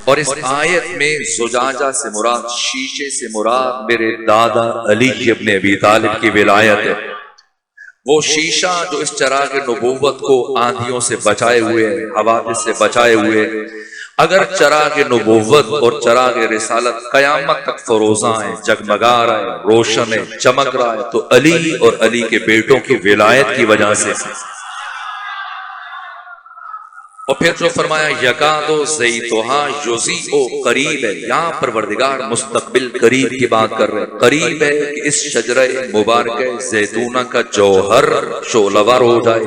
اور اس آیت میں زجاجہ سے مراد، شیشے سے مراد میرے دادا علی ابن ابی طالب کی ولایت ہے۔ وہ شیشہ جو اس چراغ نبوت کو آندھیوں سے بچائے ہوئے، حوادث سے بچائے ہوئے، اگر چراغ نبوت اور چراغ رسالت قیامت تک فروزاں ہے، جگمگا رہا ہے، روشن ہے، چمک رہا ہے، تو علی اور علی کے بیٹوں کی ولایت کی وجہ سے۔ اور پھر جو فرمایا یکادو زیتھا یضیء، قریب ہے، یہاں پروردگار مستقبل قریب کی بات کر رہے ہیں۔ قریب ہے کہ اس شجرہ مبارکہ زیتونہ کا جوہر شعلہور ہو جائے۔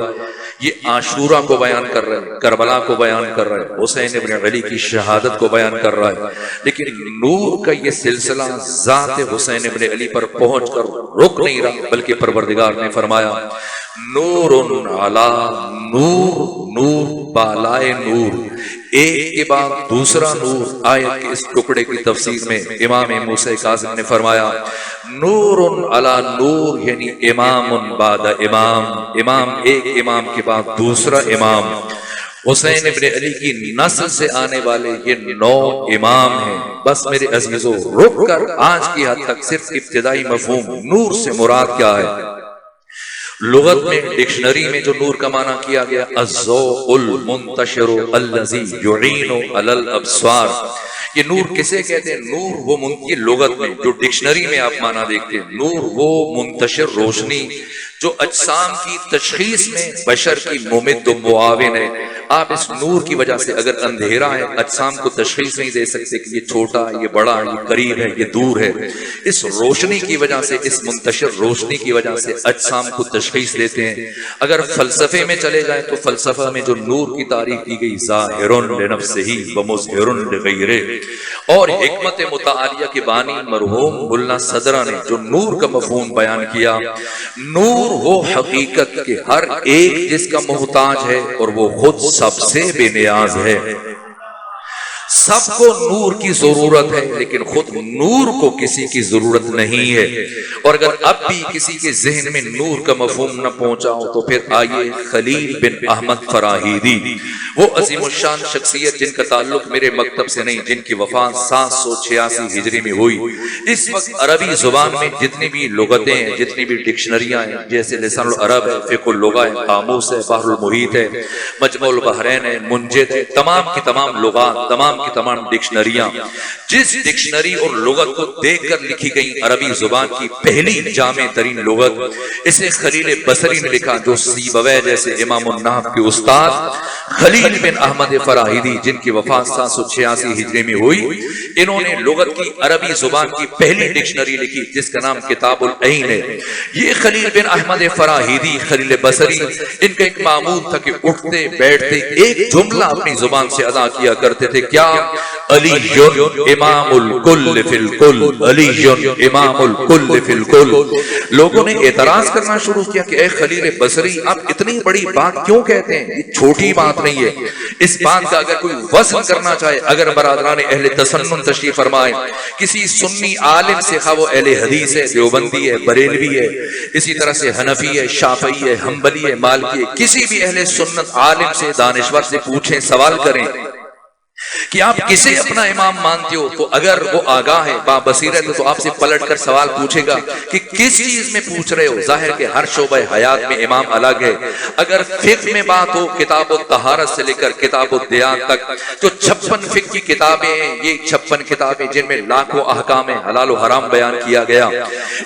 یہ عاشورہ کو بیان کر رہے ہیں، کربلا کو بیان کر رہے ہیں، حسین ابن علی کی شہادت کو بیان کر رہا ہے، لیکن نور کا یہ سلسلہ ذات حسین ابن علی پر پہنچ کر رک نہیں رہا، بلکہ پروردگار نے فرمایا نور علی نور، نور بالائے نور، ایک کے بعد دوسرا نور۔ آیت کے اس ٹکڑے کی تفسیر میں امام موسیٰ کاظم نے فرمایا نور علی نور، یعنی امام بعد امام، امام ایک امام کے بعد دوسرا امام۔ حسین ابن علی کی نسل سے آنے والے یہ 9 امام ہیں۔ بس میرے عزیزو، رک کر آج کی حد تک صرف ابتدائی مفہوم نور سے مراد کیا ہے؟ لغت میں ڈکشنری میں جو نور کا معنی کیا گیا الضوء المنتشر الذی یعین علی الابصار، یہ نور کسے کہتے ہیں؟ نور وہ کی لغت میں جو ڈکشنری میں آپ معنی دیکھتے ہیں، نور وہ منتشر روشنی جو اجسام کی تشخیص میں بشر کی ممد و معاون ہے۔ آپ اس نور کی وجہ سے اگر اندھیرا ہے، اجسام کو تشخیص نہیں دے سکتے کہ یہ چھوٹا ہے، یہ بڑا ہے، یہ قریب ہے، یہ دور ہے۔ اس روشنی کی وجہ سے، اس منتشر روشنی کی وجہ سے اجسام کو تشخیص دیتے ہیں۔ اگر فلسفے میں چلے جائیں تو فلسفہ میں جو نور کی تعریف کی گئی ظاہر لنفسہ ومظہر لغیرہ، اور حکمت متعالیہ کے بانی مرحوم ملا صدرہ نے جو نور کا مفہوم بیان کیا، نور وہ حقیقت کے ہر ایک جس کا محتاج ہے، اور وہ خود سب سے بے نیاز ہے۔ سب کو نور کی ضرورت ہے، لیکن خود نور کو کسی کی ضرورت نہیں ہے۔ اور اگر اب بھی کسی کے ذہن میں نور کا مفہوم نہ پہنچا ہو تو پھر آئیے خلیل بن احمد فراہیدی، وہ عظیم الشان شخصیت جن کا تعلق میرے مکتب سے نہیں، جن کی وفات 786 ہجری میں ہوئی۔ اس وقت عربی زبان میں جتنی بھی لغتیں ہیں، جتنی بھی ڈکشنریاں ہیں، جیسے لسان العرب ہے، فقہ اللغہ ہے، قاموس ہے، بحر المحیط ہے، مجمع البحرین ہے، منجد ہے، تمام کی تمام لغات، تمام کی تمام ڈکشنریاں، جس ڈکشنری اور لغت کو دیکھ کر لکھی گئی عربی زبان کی پہلی جامع ترین لغت، اسے خلیل بصری نے لکھا، جو سیبویہ جیسے امام النحو کے استاد خلیل بن احمد فراہیدی جن کی وفات 786 ہجری میں ہوئی، انہوں نے لغت کی عربی زبان کی پہلی ڈکشنری لکھی جس کا نام کتاب العین ہے۔ یہ خلیل بن احمد فراہیدی خلیل بصری، ان کا ایک معمول تھا کہ اٹھتے بیٹھتے ایک جملہ اپنی زبان سے ادا کیا کرتے تھے، کیا؟ علی امام الکل فی الکل، علی امام الکل فی الکل۔ لوگوں نے اعتراض کرنا شروع کیا کہ اے خلیل بصری، آپ اتنی بڑی بات کیوں کہتے ہیں؟ یہ چھوٹی بات نہیں ہے۔ اس بات کا اگر کوئی وزن کرنا چاہے، اگر برادران اہل تسنن تشریف فرمائے، کسی سنی عالم سے، خواہ وہ اہل حدیث ہے، دیوبندی ہے، بریلوی ہے، اسی طرح سے حنفی ہے، شافعی ہے، حنبلی ہے، مالکی ہے، کسی بھی اہل سنت عالم سے، دانشور سے پوچھیں، سوال کریں کہ آپ کسے اپنا امام مانتے ہو، تو اگر وہ آگاہ ہے، بابصیرت ہے، تو آپ سے پلٹ کر سوال پوچھے گا کہ کس چیز میں پوچھ رہے ہو۔ ظاہر کہ ہر شعبہ حیات میں امام الگ ہے۔ اگر فقہ میں بات ہو، کتاب الطہارت سے لے کر کتاب الدیان تک، تو 56 فقہ کی کتابیں ہیں، یہ 56 کتابیں جن میں لاکھوں احکام حلال و حرام بیان کیا گیا۔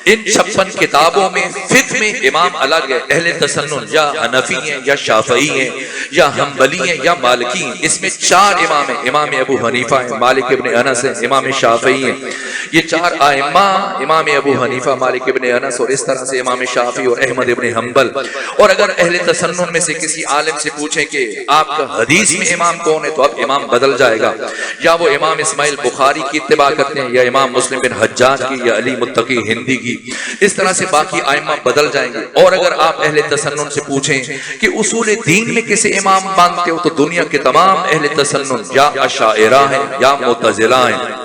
ان 56 کتابوں میں فقہ میں امام الگ ہے، اہل تسنن یا حنفی ہیں یا شافعی ہیں یا حنبلی ہیں یا مالکی ہیں۔ اس میں 4 امام ہیں، امام ابو حنیفہ ہے، مالک ابن انس ہے، امام شافعی ہیں۔ یہ 4 ائمہ، امام ابو حنیفہ، مالک ابن انس، اور اس طرح سے امام شافعی اور احمد ابن حنبل۔ اور اگر اہل تسنن میں سے کسی عالم سے پوچھیں کہ آپ کا حدیث میں امام کون ہے، تو اب امام بدل جائے گا، یا وہ امام اسماعیل بخاری کی اتباع کرتے ہیں، یا امام مسلم بن حجاج کی، یا علی متقی ہندی کی، اس طرح سے باقی ائمہ بدل جائیں گے۔ اور اگر آپ اہل تسنن سے پوچھیں کہ اصول دین میں کسے امام مانتے ہو، تو دنیا کے تمام اہل تسنن یا اشاعرہ ہیں یا معتزلہ ہیں۔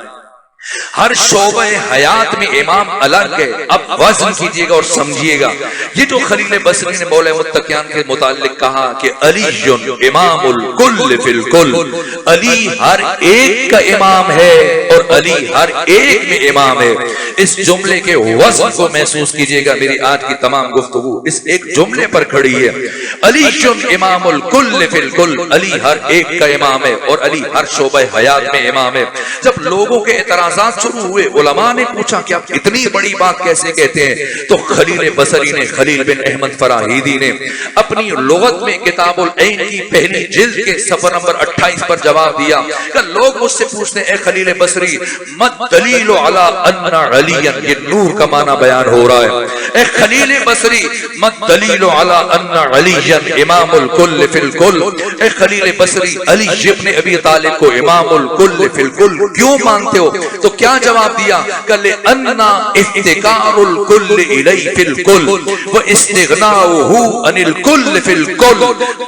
ہر شعبہ حیات میں امام الگ ہے. اب وزن کیجئے گا اور سمجھیے گا. یہ جو خلیل بصری نے مولا متقیان کے متعلق کہا کہ علی امام الکل فی الکل، علی ہر ایک کا امام ہے اور علی ہر ایک میں امام ہے. اس جملے کے وزن کو محسوس کیجئے گا. میری آج کی تمام گفتگو اس ایک جملے پر کھڑی ہے. علی امام الکل فی الکل، علی ہر ایک کا امام ہے اور علی ہر شعبہ حیات میں امام ہے. جب لوگوں کے اعتراضات شروع ہوئے، علماء نے پوچھا کہ آپ اتنی بڑی بات کیسے کہتے ہیں؟ تو خلیل بصری نے، خلیل بن احمد فراہیدی نے اپنی لغت میں کتاب العین کی پہلی جلد کے صفحہ نمبر 28 پر جواب دیا کہ لوگ مجھ سے پوچھتے ہیں اے خلیل بصری مد دلیل علی ان علی، یہ نور کا معنی بیان ہو رہا ہے. اے خلیل بصری مد دلیل علی ان علی امام الکل فی الکل، اے خلیل بصری علی ابن ابی طالب کو امام الکل فی الکل کیوں مانتے ہو؟ تو کیا جواب دیا کہ لأن افتقار الکل الی فی الکل و استغناؤہ عن الکل فی الکل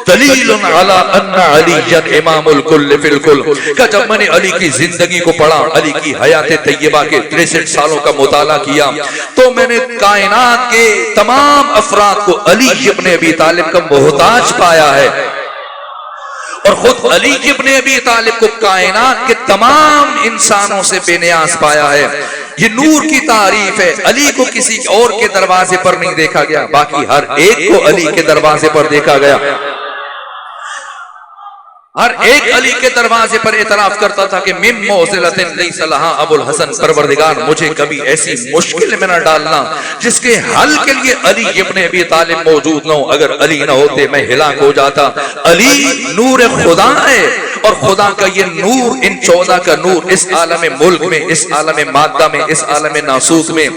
دلیل علی ان علی امام الکل فی الکل. کہ جب میں نے علی کی زندگی کو پڑھا، علی کی حیات طیبہ کے 63 سالوں کا مطالعہ کیا، تو میں نے کائنات کے تمام افراد کو علی ابن ابی طالب کا محتاج پایا ہے اور خود علی ابن ابی طالب کو کائنات کے تمام انسانوں سے بے نیاز پایا ہے. یہ نور کی تعریف ہے. علی کو کسی اور کے دروازے پر نہیں دیکھا گیا، باقی ہر ایک کو علی کے دروازے پر دیکھا گیا. ہر ایک علی کے دروازے پر اعتراف کرتا تھا کہ مم معضلۃ لیس لہا ابو الحسن، پروردگار مجھے کبھی ایسی مشکل میں نہ ڈالنا جس کے حل کے لیے علی ابن ابی طالب موجود نہ ہو. اگر علی نہ ہوتے میں ہلاک ہو جاتا. علی نور خدا ہے اور خدا کا یہ نور، ان 14 کا نور اس عالم ملک میں، اس عالم مادہ میں، اس عالم ناسوت میں،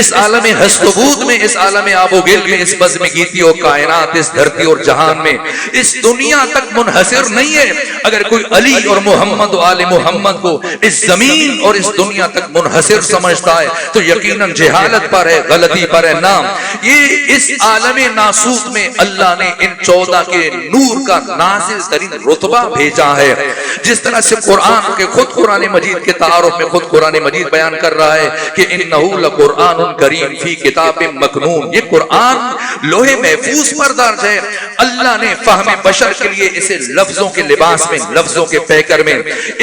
اس عالم ہستبود میں، اس عالم آب و گل میں، اس بزم گیتی اور کائنات، اس دھرتی اور جہان میں، اس دنیا تک منحصر نہیں ہے. اگر کوئی علی اور محمد و آل محمد کو اس زمین اور اس دنیا تک منحصر سمجھتا ہے تو یقیناً جہالت پر ہے، غلطی پر ہے. نام یہ اس عالم ناسوت میں اللہ نے ان 14 کے نور کا نازل ترین رتبہ بھیجا ہے. جس طرح سے قرآن کے خود قرآن مجید کے تعارف میں خود قرآن مجید بیان کر رہا ہے کہ انہو لقرآن کریم فی کتاب مکنون، یہ قرآن لوح محفوظ پر درج ہے. اللہ نے فہم بشر کے لیے اسے لفظوں کے لباس میں، لفظوں کے پیکر میں،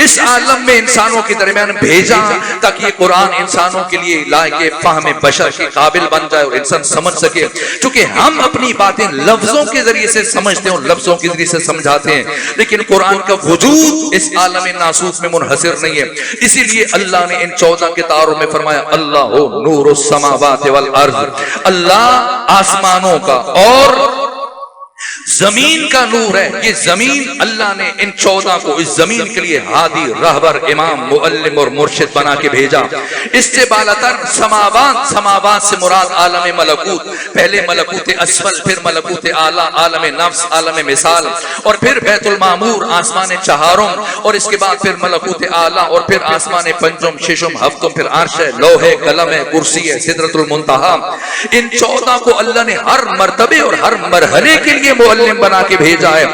اس عالم میں انسانوں کے درمیان بھیجا تاکہ یہ قرآن انسانوں کے لیے لائق فہم بشر کے قابل بن جائے اور انسان سمجھ سکے. چونکہ ہم اپنی باتیں لفظوں کے ذریعے سے سمجھتے ہیں اور لفظوں کے ذریعے سے سمجھاتے ہیں، لیکن قرآن کا وجود اس عالم ناسوت میں منحصر نہیں ہے. اسی لیے اللہ نے ان 14 کے تعارف میں فرمایا اللہ نور السماوات والارض، اللہ آسمانوں کا اور زمین کا نور ہے. یہ زمین اللہ نے ان 14 کو اس زمین کے لیے ہادی، رہبر، امام، معلم اور مرشد بنا کے بھیجا. اس سے بالاتر سماوات، سماوات سے مراد عالم ملکوت، پہلے ملکوت اسفل، پھر ملکوت اعلی، عالم نفس، عالم مثال، اور پھر بیت المعمور، آسمان چہارم، اور اس کے بعد پھر ملکوت اعلی، اور پھر آسمان پنجم، ششم، ہفتم، پھر عرش ہے، لوح ہے، قلم ہے، کرسی ہے، سدرۃ المنتہا. ان 14 کو اللہ نے ہر مرتبے اور ہر مرحلے کے لیے معلم بنا کے بھیجا ہے.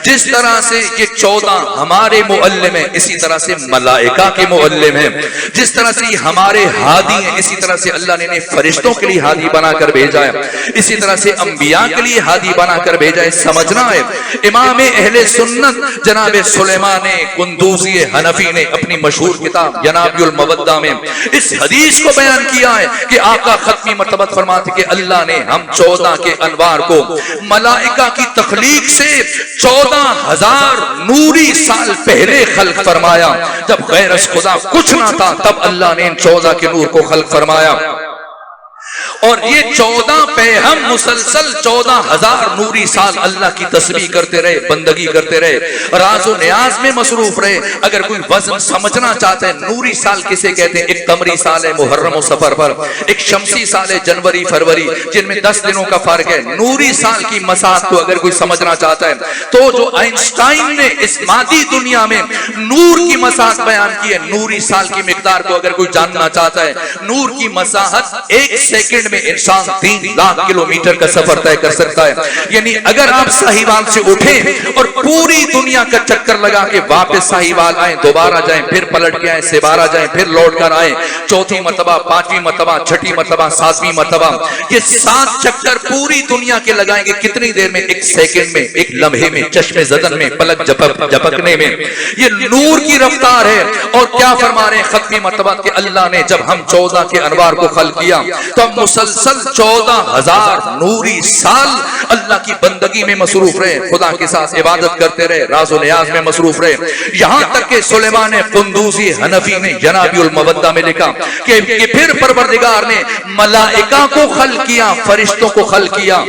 جس طرح سے یہ 14 ہمارے معلم ہیں، اسی طرح سے ملائکہ کے معلم ہیں. جس طرح سے یہ ہمارے ہادی ہیں، اسی طرح سے اللہ نے انہیں فرشتوں کے لیے ہادی بنا کر بھیجا ہے. اسی طرح سے انبیاء کے لیے ہادی بنا کر بھیجا ہے. سمجھنا ہے امام اہل سنت جناب سلیمان قندوزی حنفی نے اپنی مشہور کتاب جناب المودہ میں اس حدیث کو بیان کیا ہے کہ آقا ختمی مرتبت فرماتے کہ اللہ نے ہم 14 کے انوار کو ملائکہ کی تخلیق سے 14,000 نوری سال پہلے خلق فرمایا. جب غیر از خدا کچھ نہ تھا تب اللہ نے ان 14 کے نور کو خلق فرمایا. اور یہ 14 پہ ہم مسلسل 14,000 نوری سال اللہ کی تسبیح کرتے رہے، بندگی کرتے رہے، راز و نیاز میں مصروف رہے. اگر کوئی وزن سمجھنا چاہتا ہے نوری سال کسے کہتے ہیں؟ ایک قمری سال ہے محرم و سفر پر، ایک شمسی سال ہے جنوری فروری جن میں 10 دنوں کا فرق ہے. نوری سال کی مساحت کو اگر کوئی سمجھنا چاہتا ہے تو جو آئنسٹائن نے اس مادی دنیا میں نور کی مساحت بیان کی ہے، نوری سال کی مقدار کو اگر کوئی جاننا چاہتا ہے، نور کی مساحت 1 سیکنڈ سیکنڈ میں انسان 3 لاکھ کلومیٹر کا سفر طے کر سکتا ہے. یعنی اگر آپ ساہیوال سے اٹھیں اور پوری دنیا کا چکر لگا کے واپس ساہیوال آئیں, دوبارہ جائیں, پھر پلٹ کے آئیں, سیبارہ جائیں, پھر لوٹ کر آئیں, چوتھی مرتبہ, پانچویں مرتبہ, چھٹی مرتبہ, ساتویں مرتبہ, یہ 7 چکر پوری دنیا کے لگائیں گے کتنی دیر میں؟ 1 سیکنڈ میں, 1 لمحے میں, چشم زدن میں, پلک جھپکنے میں. یہ نور کی رفتار ہے. اور کیا فرما رہے ہیں ختمی مرتبہ کہ اللہ نے جب ہم 14 کے انوار کو خلق کیا تو ہم مسلسل 14,000 نوری سال اللہ کی بندگی میں مصروف رہے, خدا کے ساتھ عبادت کرتے رہے, راز و نیاز میں مصروف رہے. یہاں تک کہ سلیمان قندوزی حنفی نے جناب المودہ میں لکھا کہ پھر پروردگار نے ملائکہ کو خلق کیا, فرشتوں کو خلق کیا,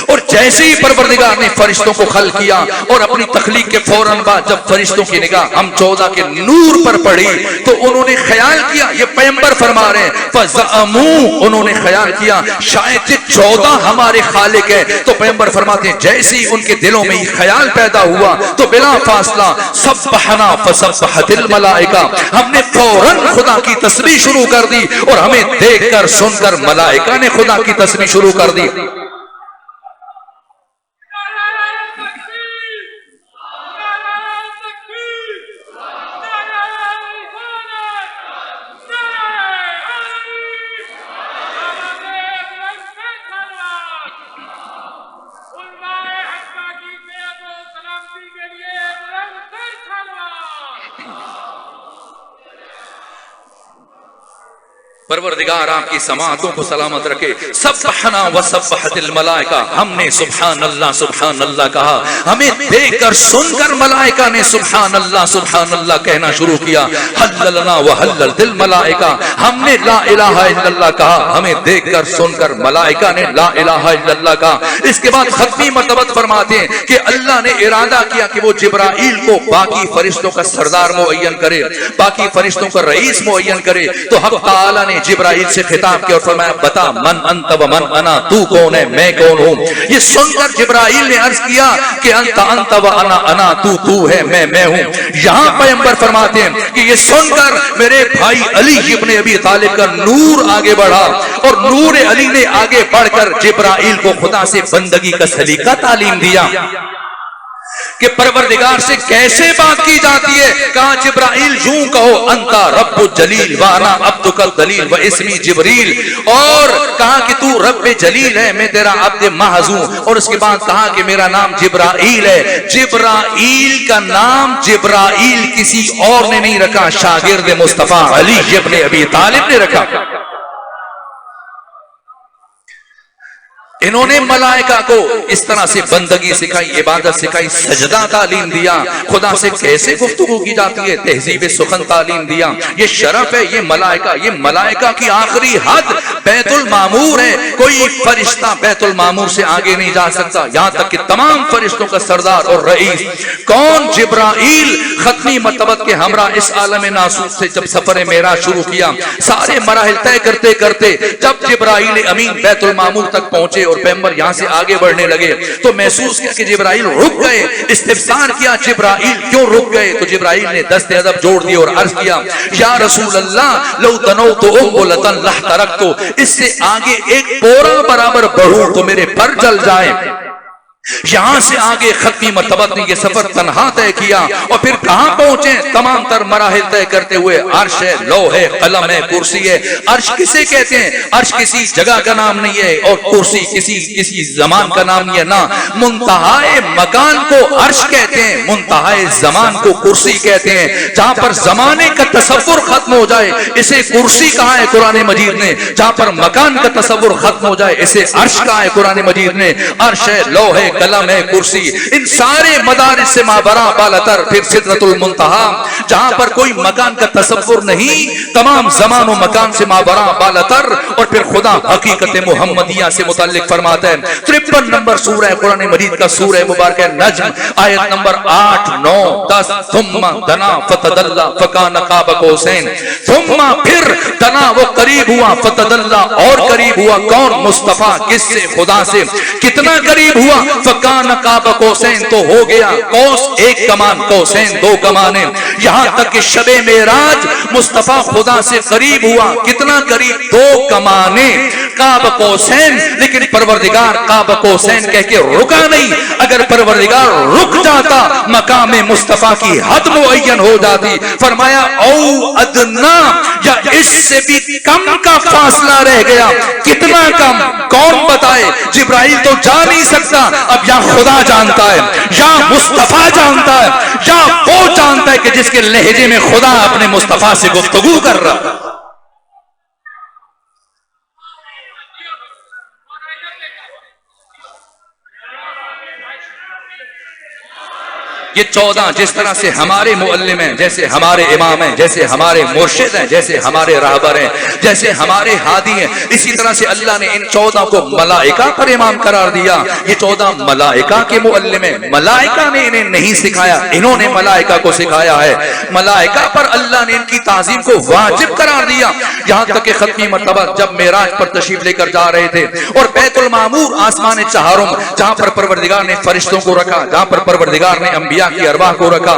اور جیسے ہی پروردگار نے فرشتوں کو خلق کیا اور اپنی تخلیق کے فوراً بعد جب فرشتوں کی نگاہ ہم 14 کے نور پر پڑی تو انہوں نے خیال کیا, یہ پیغمبر فرما رہے ہیں, فَزَعَمُوا, انہوں نے خیال کیا شاید یہ 14 ہمارے خالق ہے. تو پیغمبر فرماتے ہیں جیسے ہی ان کے دلوں میں یہ خیال پیدا ہوا تو بلا فاصلہ سبحنا فسبحت الملائکہ, ہم نے فوراً خدا کی تسبیح شروع کر دی اور ہمیں دیکھ کر سن کر ملائکہ نے خدا کی تسبیح شروع کر دی. پروردگار آپ کی سماعتوں کو سلامت رکھے. سبحنا وسبحت الملائکہ, ہم نے سبحان اللہ کہا, ہمیں دیکھ کر سن کر ملائکہ نے سبحان اللہ کہنا شروع کیا. حللنا وحللت الملائکہ, ہم نے لا الہ الا اللہ کہا, ہمیں دیکھ کر سن کر ملائکہ نے لا الہ الا اللہ کہا. اس کے بعد ختمی مرتبہ فرماتے ہیں کہ اللہ نے ارادہ کیا کہ وہ جبرائیل کو باقی فرشتوں کا سردار معین کرے, باقی فرشتوں کا رئیس معین کرے. تو حق تعالی نے جبرائیل سے خطاب کیا اور فرمایا بتا من انت و من انا, تو کون ہے میں کون ہوں. یہ سن کر جبرائیل نے عرض کیا کہ انت و انا, تو ہے میں ہوں. یہاں پیغمبر فرماتے ہیں کہ یہ سن کر میرے بھائی علی ابن ابی طالب کا نور آگے بڑھا اور نور علی نے آگے بڑھ کر جبرائیل کو خدا سے بندگی کا سلیقہ تعلیم دیا کہ پروردگار سے کیسے بات کی جاتی ہے. کہا جبرائیل یوں کہو انتا رب جلیل وانا عبدک الدلیل و اسمی جبریل, اور کہا کہ تو رب جلیل ہے, میں تیرا عبد محض ہوں. اور اس کے بعد کہا کہ میرا نام جبرائیل ہے. جبرائیل کا نام جبرائیل کسی اور نے نہیں رکھا, شاگرد مصطفیٰ علی ابن ابی طالب نے رکھا. انہوں نے ملائکہ کو اس طرح سے بندگی سکھائی, عبادت سکھائی, سجدہ تعلیم دیا, خدا سے کیسے گفتگو کی جاتی ہے, تہذیب سخن تعلیم دیا. یہ شرف ہے, یہ ملائکہ کی آخری حد بیت المعمور ہے. کوئی فرشتہ بیت المعمور سے آگے نہیں جا سکتا, یہاں تک کہ تمام فرشتوں کا سردار اور رئیس کون؟ جبرائیل. ختمی مرتبہ کے ہمراہ اس عالم ناسوت سے جب سفر معراج شروع کیا, سارے مراحل طے کرتے کرتے جب جبرائیل امین بیت المعمور تک پہنچے اور پیغمبر یہاں سے آگے بڑھنے لگے تو محسوس کیا کہ جبرائیل رک گئے. استفسار کیا جبرائیل کیوں رک گئے؟ تو جبرائیل نے دست ادب جوڑ دی اور عرض کیا یا رسول اللہ لو دنوت انبلۃ لحترقت, اس سے آگے ایک پورا برابر بڑھوں تو میرے پر جل جائے. یہاں سے آگے ختمی مرتبہ نے یہ سفر تنہا طے کیا اور پھر کہاں پہنچے؟ تمام تر مراحل طے کرتے ہوئے عرش ہے, لوح ہے, قلم ہے, کرسی ہے. عرش کسے کہتے ہیں؟ عرش کسی جگہ کا نام نہیں ہے اور کرسی کسی زمان کا نام نہیں ہے. نہ, منتہائے مکان کو عرش کہتے ہیں, منتہائے زمان کو کرسی کہتے ہیں. جہاں پر زمانے کا تصور ختم ہو جائے اسے کرسی کہا ہے قرآن مجید نے, جہاں پر مکان کا تصور ختم ہو جائے اسے عرش کہا ہے قرآن مجید نے. عرش ہے, لوح ہے, قلم ہے, کرسی, ان سارے مدارس سے مابرا بالاتر پھر سدرۃ المنتہا, جہاں پر کوئی مکان کا تصور نہیں, تمام زمان و مکان سے مابرا بالاتر. اور پھر خدا حقیقت محمدیہ سے متعلق فرماتا ہے 53 نمبر سورہ قرآن مجید کا سورہ مبارکہ نجم آیت نمبر 8, 9, 10. ثم دنا فتدلى فكان قاب قوسين, ثم پھر دنا وہ قریب ہوا, فتدلى اور قریب ہوا. کون؟ مصطفیٰ. کس سے؟ خدا سے. کتنا قریب ہوا؟ فکان قاب قوسین, تو ہو گیا قوس ایک کمان, قوسین دو کمانیں. یہاں تک کہ شب معراج مصطفیٰ خدا سے قریب ہوا. کتنا قریب؟ 2 کمانیں. قاب قوسین، لیکن پروردگار قاب قوسین کہہ کے رکا نہیں. اگر پروردگار رک جاتا مقام مصطفیٰ کی حد معین ہو جاتی. فرمایا او ادنا، یا اس سے بھی کم کا فاصلہ رہ گیا. کتنا کم؟ کون بتائے؟ جبرائیل تو جا نہیں سکتا. اب یا خدا جانتا ہے، یا مصطفیٰ جانتا ہے، یا وہ جانتا ہے کہ جس کے لہجے میں خدا اپنے مصطفیٰ سے گفتگو کر رہا. یہ 14 جس طرح سے ہمارے معلم ہیں، جیسے ہمارے امام ہیں، جیسے ہمارے مرشد ہیں، جیسے ہمارے راہبر ہیں، جیسے ہمارے ہادی ہیں، اسی طرح سے اللہ نے ان 14 کو ملائکہ پر امام قرار دیا. یہ 14 ملائکہ کے معلم ہیں. ملائکہ نے انہیں نہیں سکھایا، انہوں نے ملائکہ کو سکھایا ہے. ملائکہ پر اللہ نے ان کی تعظیم کو واجب قرار دیا. یہاں تک کہ ختمی مرتبہ جب معراج پر تشریف لے کر جا رہے تھے اور بیت المعمور آسمان چہارم، جہاں پر پروردگار نے فرشتوں کو رکھا، جہاں پر پروردگار نے انبیاء کی ارواح کو رکھا،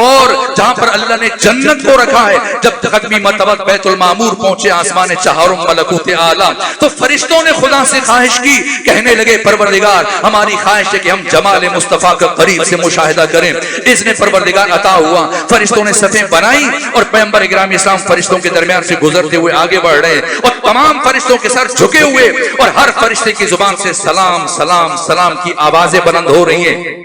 اور جہاں پر اللہ نے جنت کو رکھا ہے، جب ختمی مرتبہ بیت المعمور پہنچے آسمان چہارم ملکوت اعلیٰ، تو فرشتوں نے خدا سے خواہش کی، کہنے لگے پروردگار ہماری خواہش ہے کہ ہم جمال مصطفیٰ کا قریب سے مشاہدہ کریں. اذن پروردگار عطا ہوا. فرشتوں نے صفیں بنائی اور پیغمبر گرامی اسلام فرشتوں کے درمیان سے گزرتے ہوئے آگے بڑھ رہے ہیں، اور تمام فرشتوں کے سر جھکے ہوئے، اور ہر فرشتے کی زبان سے سلام سلام سلام کی آوازیں بلند ہو رہی ہیں.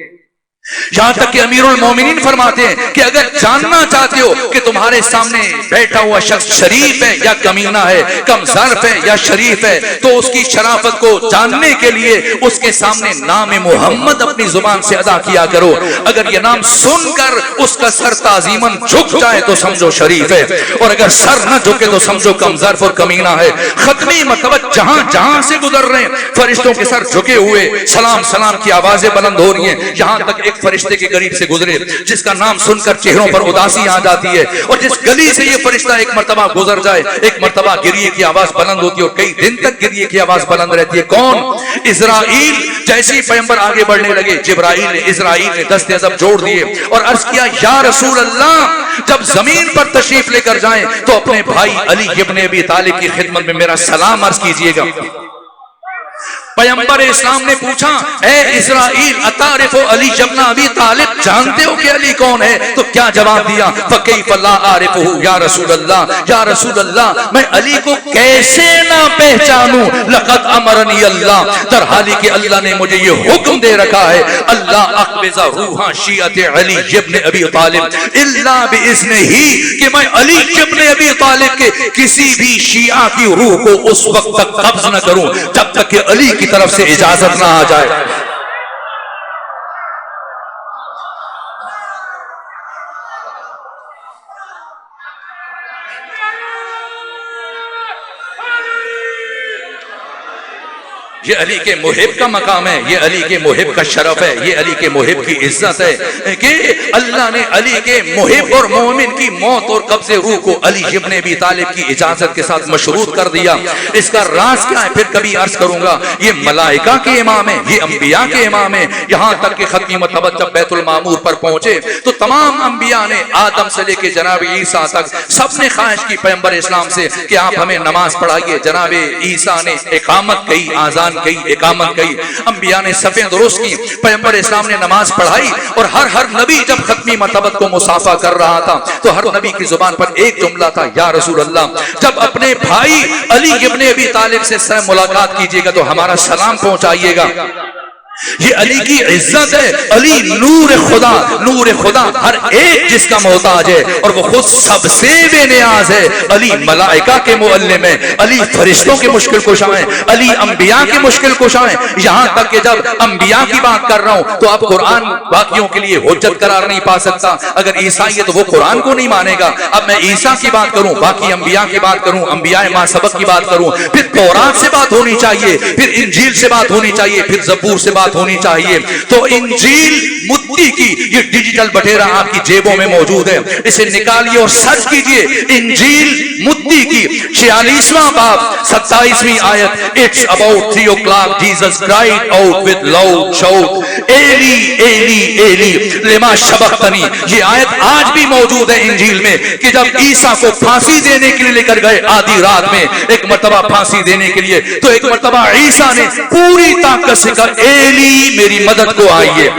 یہاں تک کہ امیر المومنین فرماتے ہیں کہ اگر جاننا چاہتے ہو کہ تمہارے سامنے بیٹھا ہوا شخص شریف ہے یا کمینہ ہے، کم ظرف ہے یا شریف ہے، تو اس کی شرافت کو جاننے کے لیے اس کے سامنے نام محمد اپنی زبان سے ادا کیا کرو. اگر یہ نام سن کر اس کا سر تعظیماً جھک جائے تو سمجھو شریف ہے، اور اگر سر نہ جھکے تو سمجھو کم ظرف اور کمینہ ہے. ختمی مرتبہ جہاں جہاں سے گزر رہے ہیں فرشتوں کے سر جھکے ہوئے سلام سلام کی آوازیں بلند ہو رہی ہیں. یہاں تک ایک فرشتے کے قریب سے گزرے جس کا نام سن کر چہروں پر اداسی آ جاتی ہے، اور جس گلی سے یہ فرشتہ ایک مرتبہ گزر جائے ایک مرتبہ گریے کی آواز بلند ہوتی ہے، اور کئی دن تک گریے کی آواز بلند رہتی ہے. کون؟ اسرائیل. جیسے ہی پیغمبر آگے بڑھنے لگے اسرائیل نے دست عزب جوڑ دیے اور عرض کیا یا رسول اللہ جب زمین پر تشریف لے کر جائیں تو اپنے بھائی علی ابن ابی طالب کی خدمت میں میرا سلام عرض کیجئے گا. پیغمبر اسلام نے پوچھا اے اسرائیل اتعرف علی ابن ابی طالب، جانتے ہو کہ علی کون ہے؟ تو کیا جواب دیا؟ فکیف لا اعرفہ یا رسول اللہ، یا رسول اللہ میں علی کو کیسے نہ پہچانوں؟ لقد امرنی اللہ، در حالی کہ اللہ نے مجھے یہ حکم دے رکھا ہے اللہ اقبض روح شیعت علی ابن ابی طالب الا باذنہ، کہ میں علی ابن ابی طالب کے کسی بھی شیعہ کی روح کو اس وقت تک قبض نہ کروں جب تک کہ علی کی طرف سے اجازت نہ آ جائے. یہ علی کے محب کا مقام ہے، یہ علی کے محب کا شرف ہے، یہ علی کے محب کی عزت ہے کہ اللہ نے علی کے محب اور مومن کی موت اور قبض روح کو علی ابن ابی طالب کی اجازت کے ساتھ مشروط کر دیا. اس کا راز کیا ہے پھر کبھی عرض کروں گا. یہ ملائکہ کے امام ہیں، یہ انبیاء کے امام ہیں. یہاں تک کہ ختمی مرتبہ جب بیت المعمور پر پہنچے تو تمام انبیاء نے آدم سے لے کے جناب عیسیٰ تک سب نے خواہش کی پیغمبر اسلام سے کہ آپ ہمیں نماز پڑھائیے. جناب عیسیٰ نے اقامت کہی، آذان کہی، اقامت کہی. انبیاء نے صفیں درست کی، پیغمبر اسلام نے نماز پڑھائی، اور ہر نبی جب ختمی مرتبہ کو مصافحہ کر رہا تھا تو ہر نبی کی زبان پر ایک جملہ تھا یا رسول اللہ. جب اپنے بھائی علی ابن ابی طالب سے ملاقات کیجیے گا تو ہمارا سلام پہنچائیے گا. یہ علی کی عزت ہے. علی نور خدا ہر ایک جس کا محتاج ہے، اور وہ خود سب سے بے نیاز ہے. علی ملائکہ کے معلم ہے، علی فرشتوں کے مشکل کشا ہیں، علی انبیاء کے مشکل کشا ہیں. یہاں تک کہ جب انبیاء کی بات کر رہا ہوں تو اب قرآن باقیوں کے لیے حجت قرار نہیں پا سکتا. اگر عیسائی ہے تو وہ قرآن کو نہیں مانے گا. اب میں عیسیٰ کی بات کروں، باقی انبیاء کی بات کروں، انبیاء ما سبق کی بات کروں، پھر تورات سے بات ہونی چاہیے، پھر انجیل سے بات ہونی چاہیے، پھر زبور سے بات بات ہونی چاہیے. تو انجیل مدتی کی یہ ڈیجیٹل بٹیرا آپ کی جیبوں میں موجود ہے, اسے نکالیے اور سرچ کیجئے انجیل مدتی کی 46واں باب 27ویں آیت. It's about 3 o'clock Jesus cried out with loud shout, Eli Eli Eli lema sabaqtani. یہ آیت آج بھی موجود ہے انجیل میں کہ جب عیسیٰ کو پھانسی دینے کے لیے لے کر گئے آدھی رات میں, ایک مرتبہ پھانسی دینے کے لیے, تو ایک مرتبہ عیسیٰ نے پوری طاقت سے کہا ایلی میری مدد کو آئیے.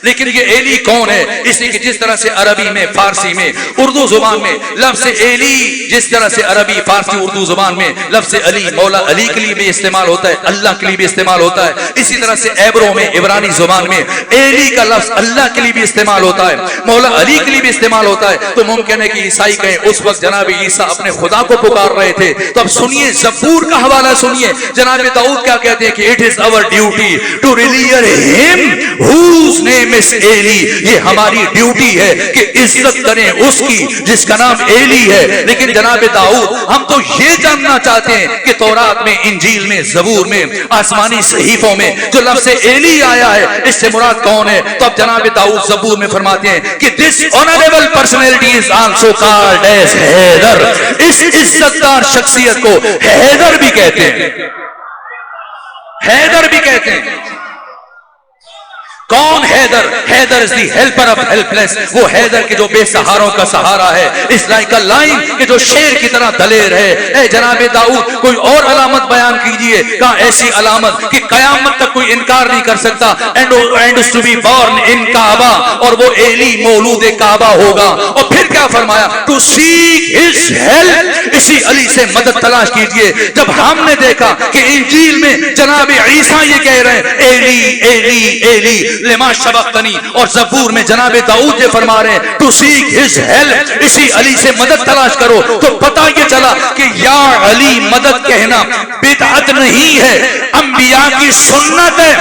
لیکن یہ ایلی کون ہے؟ اس لیے کہ جس طرح سے عربی میں, فارسی میں, اردو زبان میں لفظ ایلی جس طرح سے عربی فارسی اردو زبان میں لفظ علی مولا علی کے لیے بھی استعمال ہوتا ہے, اللہ کے لیے بھی استعمال ہوتا ہے, اسی طرح سے عبروں میں عبرانی زبان میں ایلی کا لفظ اللہ کے لیے بھی استعمال ہوتا ہے, مولا علی کے لیے بھی استعمال ہوتا ہے. تو ممکن ہے کہ عیسائی کہیں اس وقت جناب عیسیٰ اپنے خدا کو پکار رہے تھے. تو اب سنیے زبور کا حوالہ سنیے, جناب داؤد کیا کہتے ہیں کہ it is our duty to revere him whose name is ایلی. یہ ہماری ڈیوٹی ہے کہ عزت کریں اس کی جس کا نام ایلی ہے. لیکن جناب داؤد ہم تو یہ جاننا چاہتے ہیں کہ تورات میں, انجیل میں, زبور میں, آسمانی صحیفوں میں جو لفظ ایلی آیا ہے اس سے مراد کون ہے؟ تو اب جناب داؤد زبور میں فرماتے ہیں کہ this honorable personality is also called as Haider. اس عزت دار شخصیت کو حیدر بھی کہتے ہیں, حیدر بھی کہتے ہیں. کون حیدر؟ حیدر از دی ہیلپر آف ہیلپ لیس. وہ حیدر کے جو بے سہاروں کا سہارا ہے, اس لائک کا لائن کہ جو شیر کی طرح دلیر ہے. اے جناب داؤد کوئی اور علامت بیان کیجئے. کہاں ایسی علامت کہ قیامت تک کوئی انکار نہیں کر سکتا. and is to be born in Kaaba, اور وہ ایلی مولود کعبہ ہوگا. اور پھر کیا فرمایا؟ to seek his help. اسی علی سے مدد تلاش کیجئے. جب ہم نے دیکھا کہ انجیل میں جناب عیسیٰ یہ کہہ رہے ہیں ایلی ایلی ایلی لما شبقتنی, اور زبور میں جناب داؤد یہ فرما رہے ہیں to seek his help, اسی علی سے مدد تلاش کرو. تو پتہ یہ چلا کہ یا علی مدد کہنا بدعت نہیں ہے, انبیاء کی سنت ہے.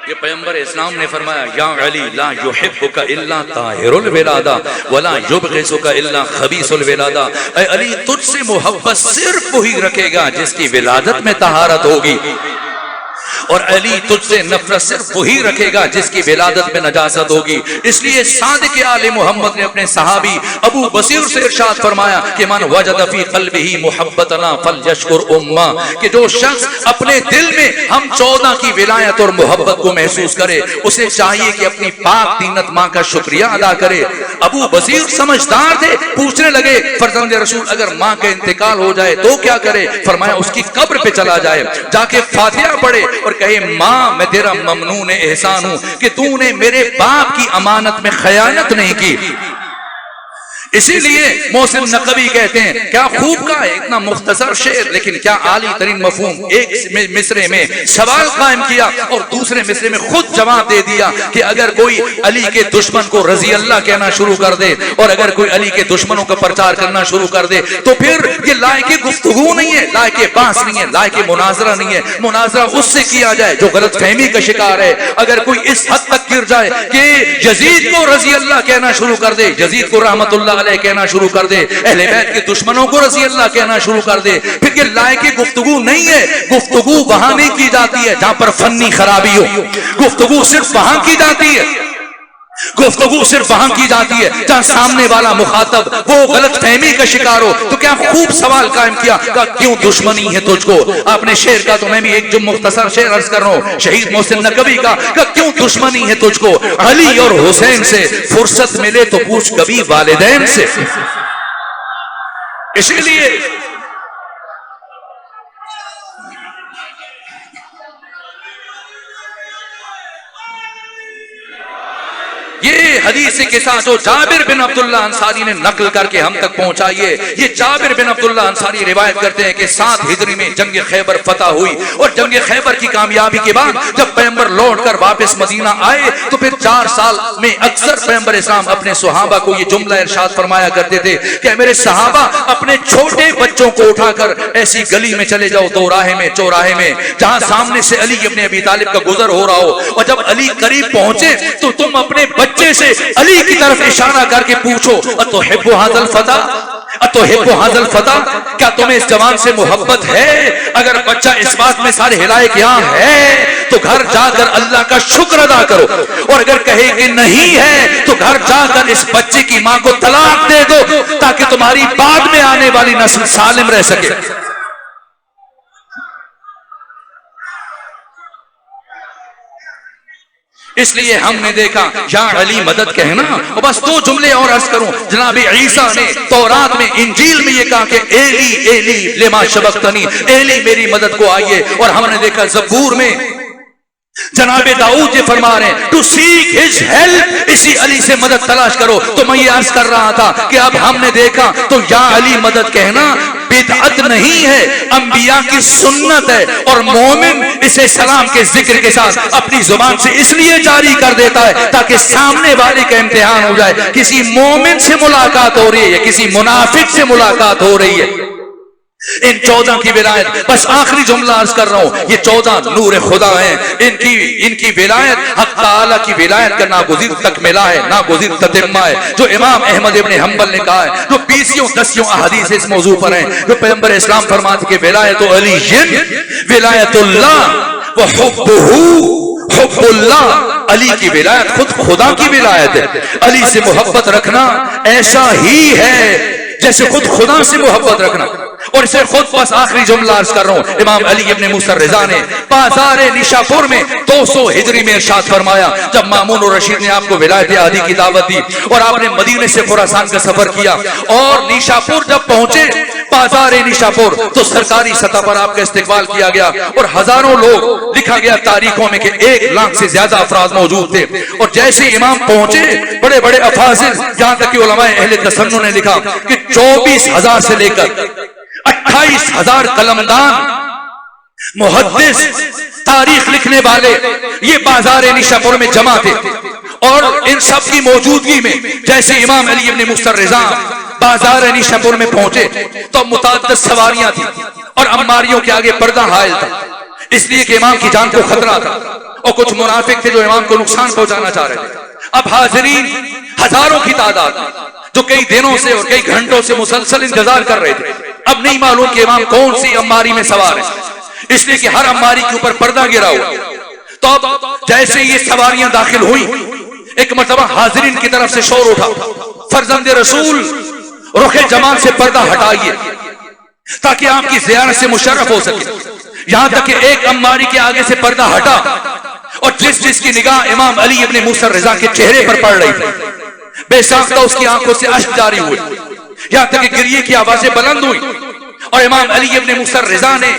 یہ پیغمبر اسلام نے فرمایا یا علی لا یحبک الا طاہر الولادہ ولا یبغضک الا خبیث الولادہ. اے علی تجھ سے محبت صرف وہی رکھے گا جس کی ولادت میں طہارت ہوگی, اور علی تجھ سے نفرت صرف وہی رکھے گا جس کی ولادت میں نجاست ہوگی. اس لیے صادق آل محمد نے اپنے صحابی ابو بصیر سے ارشاد فرمایا کہ من وجد فی قلبہ محبتنا فلیشکر امہ, کہ جو شخص اپنے دل میں ہم 14 کی ولایت اور محبت کو محسوس کرے اسے چاہیے کہ اپنی پاک تینت ماں کا شکریہ ادا کرے. ابو بصیر سمجھدار تھے, پوچھنے لگے فرزند رسول اگر ماں کا انتقال ہو جائے تو کیا کرے؟ فرمایا اس کی قبر پہ چلا جائے, جا کے فاتحہ پڑھے اور کہے ماں میں تیرا ممنون احسان ہوں کہ تو نے میرے باپ کی امانت میں خیانت نہیں کی. اسی لیے محسن نقوی کہتے ہیں, کیا خوب کا ہے اتنا مختصر شعر لیکن کیا عالی ترین مفہوم. ایک مصرے میں سوال قائم کیا اور دوسرے مصرے میں خود جواب دے دیا کہ اگر کوئی علی کے دشمن کو رضی اللہ کہنا شروع کر دے اور اگر کوئی علی کے دشمنوں کا پرچار کرنا شروع کر دے تو پھر یہ لائق گفتگو نہیں ہے, لائق بحث نہیں ہے, لائق مناظرہ نہیں ہے. مناظرہ اس سے کیا جائے جو غلط فہمی کا شکار ہے. اگر کوئی اس حد تک گر جائے کہ یزید کو رضی اللہ کہنا شروع کر دے, یزید کو رحمت اللہ علیہ کہنا شروع کر دے, اہل بیت کے دشمنوں کو رضی اللہ کہنا شروع کر دے, پھر یہ لائق گفتگو نہیں ہے. گفتگو وہاں نہیں کی جاتی ہے جہاں پر فنی خرابی ہو, گفتگو صرف وہاں کی جاتی ہے, گفتگو صرف وہاں کی جاتی ہے جہاں سامنے والا مخاطب وہ غلط فہمی کا شکار ہو. تو کیا خوب سوال قائم کیا کہ کیوں دشمنی ہے تجھ کو. آپ نے شعر کا تو میں بھی ایک جو مختصر شعر عرض کر رہا ہوں شہید محسن نقوی کا کہ کیوں دشمنی ہے تجھ کو. علی اور حسین سے فرصت ملے تو پوچھ کبھی والدین سے. اسی لیے یہ حدیث کے ساتھ جو جابر بن عبداللہ انصاری نے نقل کر کے ہم تک پہنچائیے، یہ جابر بن عبداللہ انصاری روایت کرتے ہیں کہ 7 ہجری میں جنگ خیبر فتح ہوئی، اور جنگ خیبر کی کامیابی کے بعد جب پیغمبر لوٹ کر واپس مدینہ آئے تو پھر 4 سال میں اکثر پیغمبر اسلام اپنے صحابہ کو یہ جملہ ارشاد فرمایا کرتے تھے کہ میرے صحابہ اپنے چھوٹے بچوں کو اٹھا کر ایسی گلی میں چلے جاؤ، چوراہے میں جہاں سامنے سے علی ابن ابی طالب کا گزر ہو رہا ہو، اور جب علی قریب پہنچے تو تم اپنے بچے سے علی کی طرف اشارہ کر کے پوچھو اتحب ھذا الفتى، کیا تمہیں اس جوان سے محبت ہے؟ اگر بچہ اس بات میں سارے ہلائے کہ ہاں ہے تو گھر جا کر اللہ کا شکر ادا کرو، اور اگر کہے کہ نہیں ہے تو گھر جا کر اس بچے کی ماں کو طلاق دے دو تاکہ تمہاری بعد میں آنے والی نسل سالم رہ سکے۔ اس لیے ہم نے دیکھا یا علی مدد کہنا، اور بس 2 جملے اور عرض کروں، جناب عیسیٰ نے تورات میں انجیل میں یہ کہا کہ ایلی ایلی لما شبقتنی، ایلی میری مدد کو آئیے، اور ہم نے دیکھا زبور میں جناب داؤد یہ فرما رہے ہیں ٹو سیک ہز ہیلپ، اسی علی سے مدد تلاش کرو۔ تو میں یہ عرض کر رہا تھا کہ اب ہم نے دیکھا تو یا علی مدد کہنا بدعت نہیں ہے، انبیاء کی سنت ہے، اور مومن اسے سلام کے ذکر کے ساتھ اپنی زبان سے اس لیے جاری کر دیتا ہے تاکہ سامنے والے کا امتحان ہو جائے، کسی مومن سے ملاقات ہو رہی ہے یا کسی منافق سے ملاقات ہو رہی ہے۔ ان 14 کی ولایت، بس آخری جملہ عرض کر رہا ہوں، یہ 14 نور خدا ہیں، ان کی ولایت حق تعالی کی ولایت کا ناگزیر تکملہ ہے، ناگزیر تتمہ ہے، جو امام احمد ابن حنبل نے کہا ہے، جو 20 احادیث اس موضوع پر ہیں، جو پیغمبر اسلام فرماتے کہ ولایت علی ولایت اللہ حب اللہ، علی کی ولایت خود خدا کی ولایت ہے۔ علی سے محبت رکھنا ایسا ہی ہے جیسے خود خدا سے محبت رکھنا۔ اور اسے خود بس آخری جملہ عرض کر رہا ہوں، امام علی ابن موسیٰ الرضا نے بازار نیشاپور میں 200 ہجری میں ارشاد فرمایا، جب مامون الرشید نے آپ کو ولایت عہدی کی دعوت دی اور آپ نے مدینے سے خراسان کا سفر کیا اور نیشاپور جب پہنچے بازار نیشاپور تو سرکاری سطح پر آپ کا استقبال کیا گیا، اور ہزاروں لوگ، لکھا گیا تاریخوں میں کہ 1 لاکھ سے زیادہ افراد موجود تھے، اور جیسے امام پہنچے بڑے بڑے افاضل، جہاں تک کہ علماء اہل تسنن نے لکھا کہ 24,000 سے لے کر 28,000 قلمدان، محدث، تاریخ لکھنے والے یہ بازار نیشاپور میں جمع تھے، اور ان سب کی موجودگی میں جیسے امام علی ابن موسیٰ الرضا بازار نیشاپور میں پہنچے تو متعدد سواریاں تھیں اور اماریوں کے آگے پردہ حائل تھا، اس لیے کہ امام کی جان کو خطرہ تھا، اور کچھ منافق تھے جو امام کو نقصان پہنچانا چاہ رہے تھے۔ اب حاضرین ہزاروں کی تعداد جو کئی دنوں سے اور کئی گھنٹوں سے مسلسل انتظار کر رہے تھے، اب نہیں معلوم کہ امام کون سی اماری میں سوار ہے، اس لیے کہ ہر اماری کے اوپر پردہ گرا ہوا۔ تو اب جیسے یہ سواریاں داخل ہوئی، ایک مرتبہ حاضرین کی طرف سے شور اٹھا، فرزند رسول رخ جمال سے پردہ ہٹائیے تاکہ آپ کی زیارت سے مشرف ہو سکے۔ یہاں تک کہ ایک اماری کے آگے سے پردہ ہٹا، اور جس کی نگاہ امام علی ابن موسیٰ الرضا کے چہرے پر پڑ رہی تھی، بے ساختہ اس کی آنکھوں سے اشک جاری ہوئے، یہاں تک کہ گریے کی آوازیں بلند ہوئی، اور امام علی ابن موسیٰ الرضا نے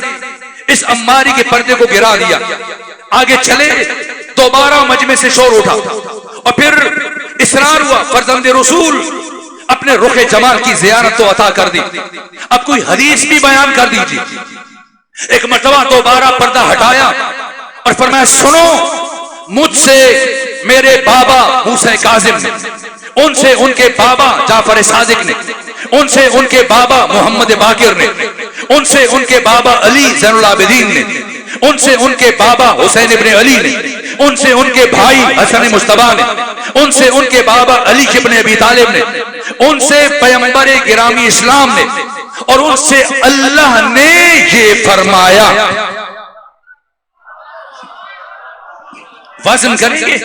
اس اماری کے پردے کو گرا دیا۔ آگے چلے، دوبارہ مجمع سے شور اٹھا، اور پھر اصرار ہوا، فرزند رسول اپنے رخ جمال کی زیارت تو عطا کر دی، اب کوئی حدیث بھی بیان کر دیجیے۔ ایک مرتبہ دوبارہ پردہ ہٹایا اور فرمایا، سنو، مجھ سے میرے بابا موسیٰ کاظم نے، ان سے ان کے بابا جعفر صادق نے، ان سے ان کے بابا محمد باقر نے، ان سے ان کے بابا علی زین العابدین نے، ان سے ان کے بابا حسین ابن علی نے، ان سے ان کے بھائی حسن مجتبیٰ نے، ان سے ان کے بابا علی ابن ابی طالب نے، ان سے پیغمبر گرامی اسلام نے، اور ان سے اللہ نے یہ فرمایا۔ وزن کریں گے،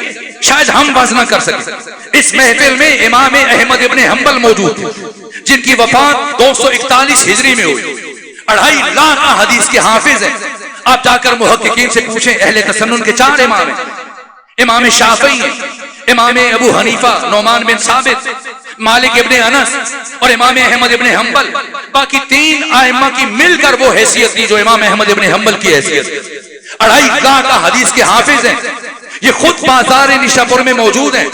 شاید ہم وزن نہ کر سکیں۔ اس محفل میں امام احمد ابن حنبل موجود تھے، جن کی وفات 241 ہجری میں ہوئی، 2.5 لاکھ حدیث کے حافظ ہیں۔ آپ جا کر محققین سے پوچھیں، اہل تسنن کے 4 امام ہیں، امام شافعی ہیں، امام ابو حنیفہ نعمان بن ثابت، مالک ابن انس اور امام احمد ابن حنبل، باقی تین ائمہ کی مل کر وہ حیثیت دی جو امام احمد ابن حنبل کی حیثیت. 2.5 لاکھ کا حدیث کے حافظ ہیں. یہ خود بازار نشاپور میں موجود ہیں.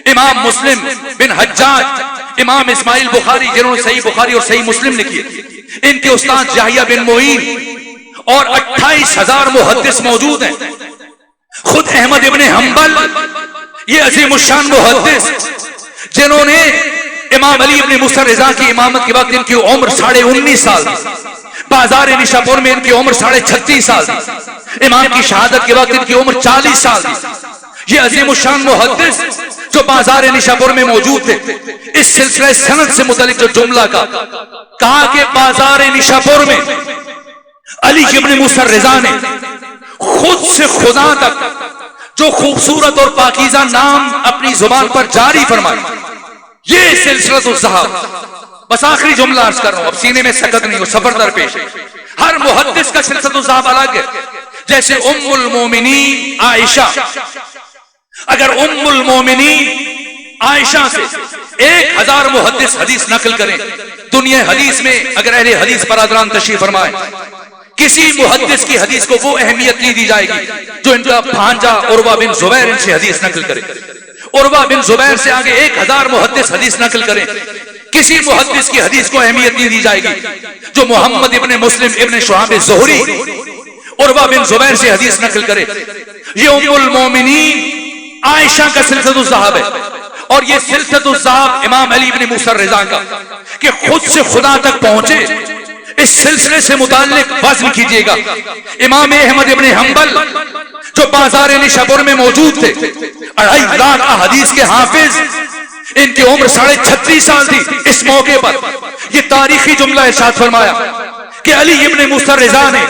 امام مسلم بن حجاج، امام اسماعیل بخاری جنہوں نے صحیح بخاری اور صحیح مسلم لکھی، ان کے استاد یحییٰ بن معین اور 28,000 محدث موجود ہیں. خود احمد ابن حنبل یہ عظیم الشان محدث جنہوں نے امام علی ابن موسیٰ رضا کی امامت کے وقت ان کی عمر 19.5 سال تھی. بازار نشاپور میں ان کی عمر 36.5 سال تھی. امام کی شہادت کے وقت ان کی عمر 40 سال تھی. یہ عظیم الشان محدث جو بازار نشاپور میں موجود تھے، اس سلسلہ سند سے متعلق جو جملہ کہا کہ بازار نشاپور میں علی ابن موسیٰ رضا نے خود سے خدا تک جو خوبصورت اور پاکیزہ نام اپنی زبان پر جاری فرمایا، یہ سلسلۃ الذہب. بس آخری جملہ عرض کر رہا ہوں، اب سینے میں سکت نہیں ہو، سفر درپیش. ہر محدث کا سلسلۃ الذہب الگ ہے. جیسے ام المومنین عائشہ، اگر ام المومنین عائشہ سے 1000 محدث حدیث نقل کریں، دنیا حدیث میں اگر اہل حدیث برادران تشریف فرمائے، کسی محدث کی حدیث کو وہ اہمیت نہیں دی جائے گی جو ان کا بھانجا عروہ بن زبیر ان سے حدیث نقل کرے. عروہ بن زبیر سے آگے 1000 محدث حدیث نقل کریں، کسی محدث کی حدیث کو اہمیت نہیں دی جائے گی جو محمد ابن مسلم ابن شہاب زہری عروہ بن زبیر سے حدیث نقل کرے. یہ ام المومنین عائشہ کا سلسلۃ الذہب ہے. اور یہ سلسلۃ الذہب امام علی ابن موسیٰ رضا کا کہ خود سے خدا تک پہنچے، اس سلسلے سے متعلق وزن کیجئے گا. امام احمد ابن حنبل جو بازار نشاپور میں موجود تھے، 2.5 لاکھ حدیث کے حافظ، ان کی عمر 36.5 سال تھی. اس موقع پر یہ تاریخی جملہ ارشاد فرمایا کہ علی ابن موسیٰ رضا نے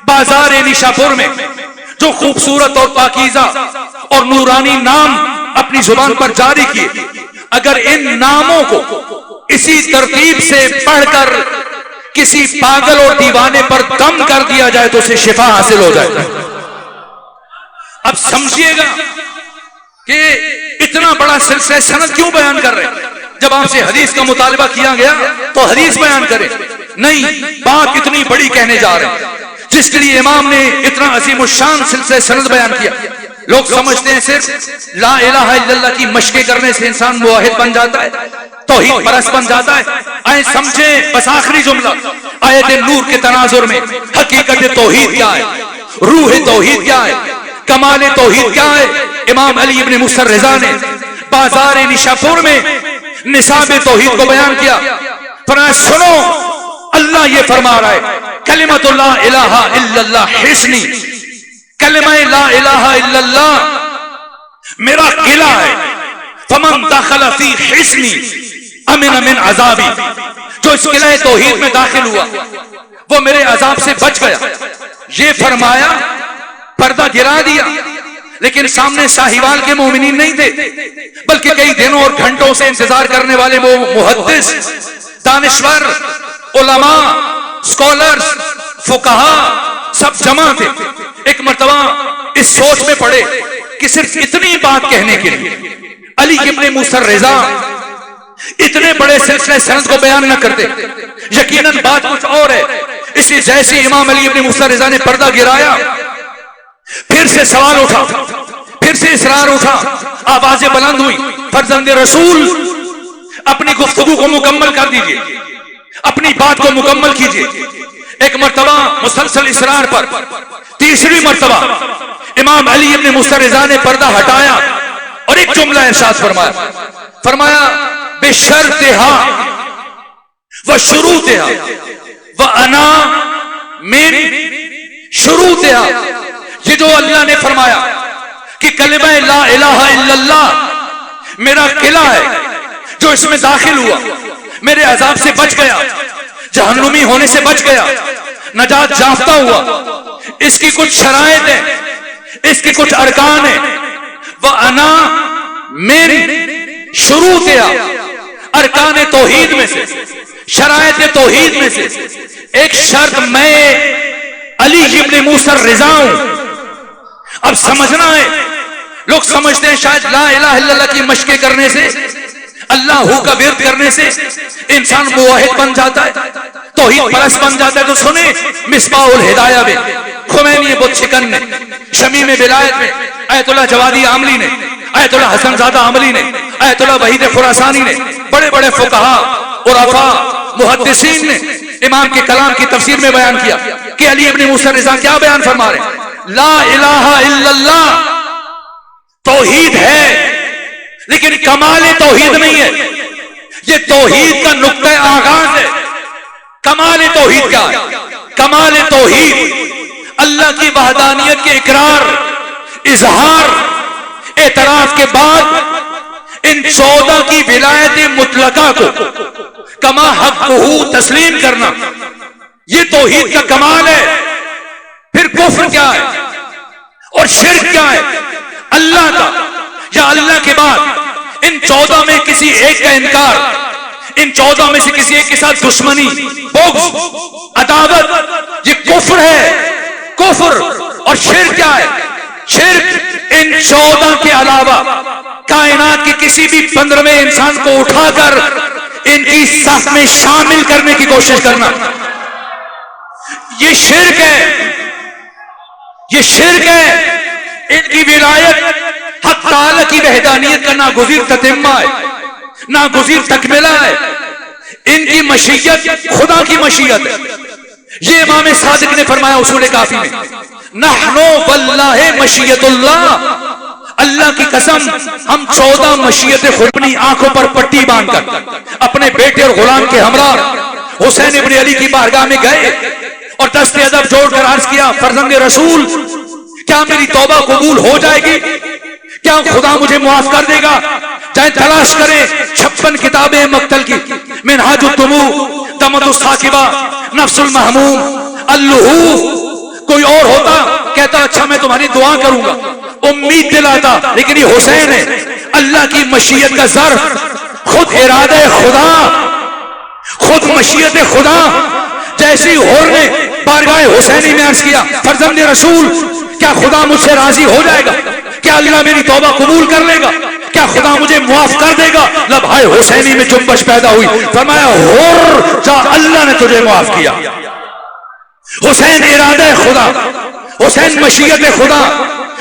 بازار نشاپور میں جو خوبصورت اور پاکیزہ اور نورانی نام اپنی زبان پر جاری کیے، اگر ان ناموں کو اسی ترتیب سے پڑھ کر کسی پاگل اور دیوانے پر دم کر دیا جائے تو اسے شفا حاصل ہو جائے. اب سمجھیے گا کہ اتنا بڑا سلسلہ سند کیوں بیان کر رہے ہیں. جب آپ سے حدیث کا مطالبہ کیا گیا تو حدیث بیان کریں، نہیں بات اتنی بڑی کہنے جا رہے ہیں جس کے لیے امام نے اتنا عظیم الشان سلسلہ سند بیان کیا. لوگ سمجھتے ہیں صرف لا الہ الا اللہ کی مشقیں کرنے سے انسان موحد بن جاتا ہے، توحید پرست بن جاتا ہے. آئیں سمجھیں بس آخری جملہ آیت نور کے تناظر میں حقیقت توحید کیا ہے، روح توحید کیا ہے، کمال توحید کیا ہے. امام علی ابن موسیٰ رضا نے بازار نشاپور میں نصاب توحید کو بیان کیا. فرمایا سنو، اللہ یہ فرما رہا ہے کلمۃ لا الہ الا اللہ حصنی، کلمہ لا الہ الا اللہ میرا قلعہ ہے. فمن دخل فی حصنی امن من عذابی، جو اس قلعہ توحید میں داخل ہوا وہ میرے عذاب سے بچ گیا. یہ فرمایا، پردہ گرا دیا، لیکن سامنے ساہیوال کے مومنین نہیں تھے، بلکہ کئی دنوں اور گھنٹوں سے انتظار کرنے والے وہ محدث، دانشور، علماء، سکولرز، فقہا سب جمع تھے. ایک مرتبہ اس سوچ میں پڑے کہ صرف اتنی بات کہنے کے لیے علی ابن موسیٰ رضا اتنے بڑے سلسلے سند کو بیان نہ کرتے. یقیناً بات کچھ اور ہے. اسی جیسے امام علی ابن موسیٰ رضا نے پردہ گرایا، پھر سے سوال اٹھا، پھر سے اصرار اٹھا، آوازیں بلند ہوئی، فرزند رسول اپنی گفتگو کو مکمل کر دیجئے، اپنی بات کو مکمل کیجئے. ایک مرتبہ مسلسل اصرار پر تیسری مرتبہ امام علی ابن موسیٰ رضا نے پردہ ہٹایا اور ایک جملہ ارشاد فرمایا، فرمایا بشرطها وشروطها وانا من شروطها. یہ جو اللہ نے فرمایا کہ کلمہ لا الہ الا اللہ میرا قلعہ ہے، جو اس میں داخل ہوا میرے عذاب سے بچ گیا، جہنمی ہونے سے بچ گیا، نجات یافتہ ہوا. اس کی کچھ شرائط ہیں، اس کے کچھ ارکان ہیں. وَأَنَا مِن شُرُوطِهَا، ارکان توحید میں سے، شرائط توحید میں سے ایک شرط میں علی ابن موسیٰ رضا ہوں. اب سمجھنا ہے، لوگ سمجھتے ہیں شاید لا الہ الا اللہ کی مشقیں کرنے سے اللہ ہو کا ورد کرنے سے انسان موحد بن جاتا ہے، توحید پرست بن جاتا ہے. تو سنیں مصباح الہدایہ میں خمینی بت شکن نے، شمیم ولایت میں آیت اللہ جوادی عاملی نے، آیت اللہ حسن زادہ عاملی نے، آیت اللہ وحید خراسانی نے، بڑے بڑے فقہاء عرفاء محدثین نے امام کے کلام کی تفسیر میں بیان کیا کہ علی ابن موسیٰ رضا کیا بیان فرما رہے ہیں؟ لا الہ الا اللہ توحید ہے لیکن کمال توحید نہیں ہے. یہ توحید کا نقطہ آغاز ہے. کمال توحید کیا ہے؟ کمال توحید اللہ کی وحدانیت کے اقرار، اظہار، اعتراف کے بعد ان 14 کی ولایت مطلقہ کو کما حقہ تسلیم کرنا، یہ توحید کا کمال ہے. پھر کفر کیا ہے اور شرک کیا ہے؟ اللہ کا یا اللہ کے بعد ان 14 میں کسی ایک کا انکار، ان 14 میں سے کسی ایک کے ساتھ دشمنی، بغض، عداوت، یہ کفر ہے. کفر اور شرک کیا ہے؟ شرک ان 14 کے علاوہ کائنات کے کسی بھی 15ویں انسان کو اٹھا کر ان کی صف میں شامل کرنے کی کوشش کرنا، یہ شرک ہے. یہ شرک ہے. ان کی ولایت حق تعالی کی وحدانیت کا ناگزیر تتمہ ہے، ناگزیر تکملہ ہے. ان کی مشیت خدا کی مشیت ہے. یہ امام صادق نے فرمایا اصول کافی میں، نحنو واللہ مشیت اللہ، اللہ کی قسم ہم 14 مشیت خود اپنی آنکھوں پر پٹی باندھ کر اپنے بیٹے اور غلام کے ہمراہ حسین ابن علی کی بارگاہ میں گئے اور دست ادب جوڑ کر عرض کیا، فرزند رسول کیا میری توبہ قبول ہو جائے گی؟ کیا خدا مجھے معاف کر دے گا؟ چاہے تلاش کریں 56 کتابیں مقتل کی، منہاج الدموع، دمت الثاقبہ، نفس المحموم، اللہوف. کوئی اور ہوتا کہتا اچھا میں تمہاری دعا کروں گا، امید دلاتا. لیکن یہ حسین ہے، اللہ کی مشیت کا ظرف، خود ارادہ خدا، خود مشیت خدا. جیسی ہور نے بارگاہ حسینی میں عرض کیا، فرزند رسول کیا خدا مجھ سے راضی ہو جائے گا؟ کیا اللہ میری توبہ قبول کر لے گا؟ کیا خدا مجھے معاف کر دے گا؟ لبھائے حسینی میں جنبش پیدا ہوئی. فرمایا ہور جا، اللہ نے تجھے معاف کیا. حسین ارادہ خدا، حسین مشیت خدا،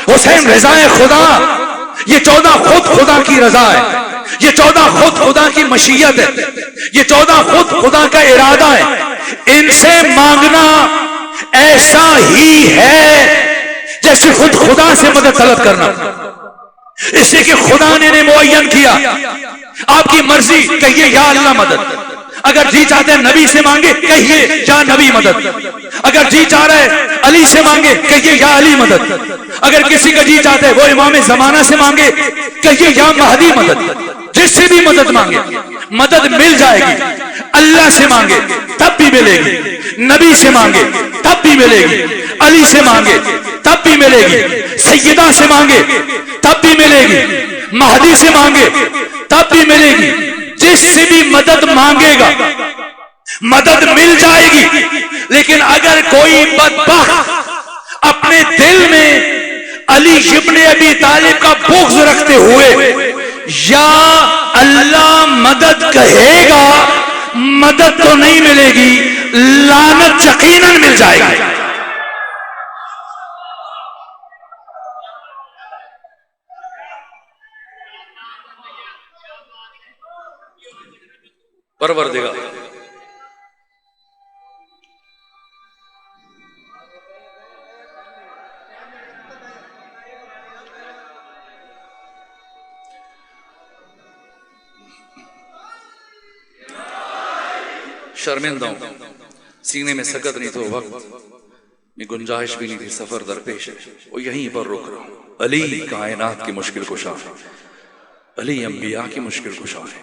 حسین رضا خدا. یہ 14 خود خدا کی رضا ہے، یہ 14 خود خدا کی مشیت ہے، یہ 14 خود خدا کا ارادہ ہے. ان سے مانگنا ایسا ہی ہے جیسے خود خدا سے مدد طلب کرنا. اس لیے کہ خدا نے معین کیا آپ کی مرضی، کہیے یا اللہ مدد. اگر جی چاہتے ہیں نبی سے مانگے، کہیے یا نبی مدد. اگر جی چاہ رہے علی سے مانگے، کہیے یا علی مدد. اگر کسی کا جی چاہتے ہیں وہ امام زمانہ سے مانگے، کہیے یا مہدی مدد. جس سے بھی مدد مانگے مدد مل جائے گی. اللہ سے مانگے تب بھی ملے گی، نبی سے مانگے تب بھی ملے گی، علی سے مانگے تب بھی ملے گی، سیدہ سے مانگے تب بھی ملے گی، مہدی سے مانگے تب بھی ملے گی. جس سے بھی مدد مانگے گا مدد مل جائے گی. لیکن اگر کوئی بدبخت اپنے دل میں علی ابن ابی طالب کا بغض رکھتے ہوئے یا اللہ مدد کہے گا، مدد تو نہیں ملے گی، لعنت یقیناً مل جائے گی. پروردگار شرمندہ ہوں، سینے میں سکت نہیں تو وقت میں گنجائش بھی نہیں تھی، سفر درپیش ہے اور یہیں پر رک رہا ہوں. علی کائنات کی مشکل کشا ہے، علی انبیاء کی مشکل کشا ہے،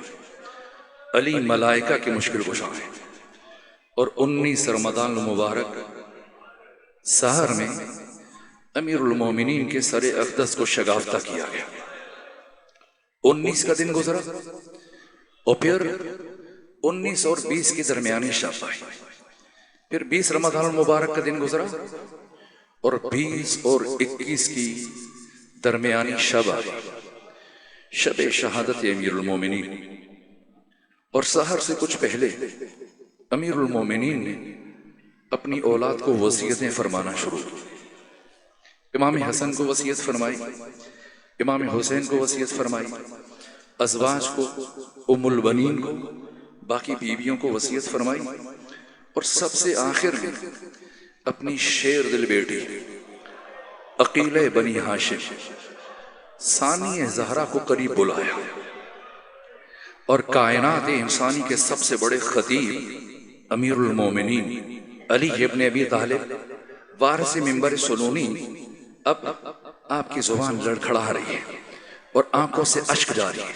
علی ملائکہ کی مشکل کشا ہے. اور 19 رمضان المبارک سحر میں امیر المومنین کے سر اقدس کو شگافتہ کیا گیا. 19 کا دن گزرا اور پھر 19 اور 20 کی درمیانی شب آئی. پھر 20 رمضان المبارک کا دن گزرا اور 20 اور 21 کی درمیانی شب آئی. شب شہادت امیر المومنین اور سحر سے کچھ پہلے امیر المومنین نے اپنی اولاد کو وصیتیں فرمانا شروع کی. امام حسن کو وصیت فرمائی، امام حسین کو وصیت فرمائی، ازواج کو، ام البنین کو، باقی بیویوں کو وصیت فرمائی، اور سب سے آخر میں اپنی شیر دل بیٹی عقیلہ بنی ہاشم ثانی زہرا کو قریب بلایا، اور کائنات انسانی کے سب سے بڑے خطیب امیر المومنین علی ابن ابی طالب وارث منبر سنونی اب آپ کی زبان لڑکھڑا رہی ہے اور آنکھوں سے اشک جاری ہے.